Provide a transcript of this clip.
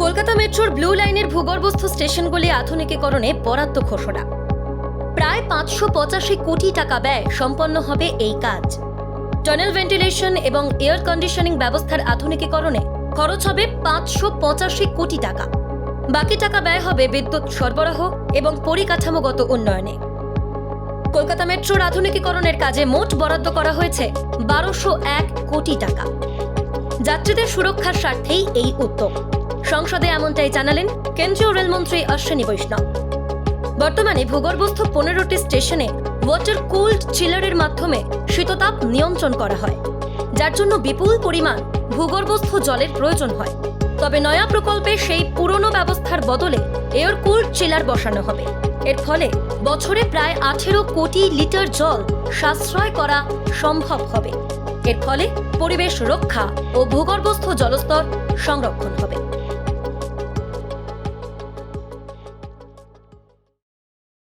কলকাতা মেট্রোর ব্লু লাইনের ভূগর্ভস্থ স্টেশনগুলি আধুনিকীকরণে বরাদ্দ ঘোষণা। প্রায় 585 কোটি টাকা ব্যয় সম্পন্ন হবে এই কাজ। টানেল ভেন্টিলেশন এবং এয়ার কন্ডিশনিং ব্যবস্থার আধুনিকীকরণে খরচ হবে 585 কোটি টাকা। বাকি টাকা ব্যয় হবে বিদ্যুৎ সরবরাহ এবং পরিকাঠামোগত উন্নয়নে। কলকাতা মেট্রোর আধুনিকীকরণের কাজে মোট বরাদ্দ করা হয়েছে 1201 কোটি টাকা। যাত্রীদের সুরক্ষার স্বার্থেই এই উদ্যোগ। সংসদে এমনটাই জানালেন কেন্দ্রীয় রেলমন্ত্রী অশ্বিনী বৈষ্ণব। বর্তমানে ভূগর্ভস্থ 15টি স্টেশনে ওয়াটার কুলড চিলারের মাধ্যমে শীততাপ নিয়ন্ত্রণ করা হয়, যার জন্য বিপুল পরিমাণ ভূগর্ভস্থ জলের প্রয়োজন হয়। তবে নয়া প্রকল্পে সেই পুরনো ব্যবস্থার বদলে এয়ার কুলড চিলার বসানো হবে। এর ফলে বছরে প্রায় 18 কোটি লিটার জল সাশ্রয় করা সম্ভব হবে। এর ফলে পরিবেশ রক্ষা ও ভূগর্ভস্থ জলস্তর সংরক্ষণ হবে।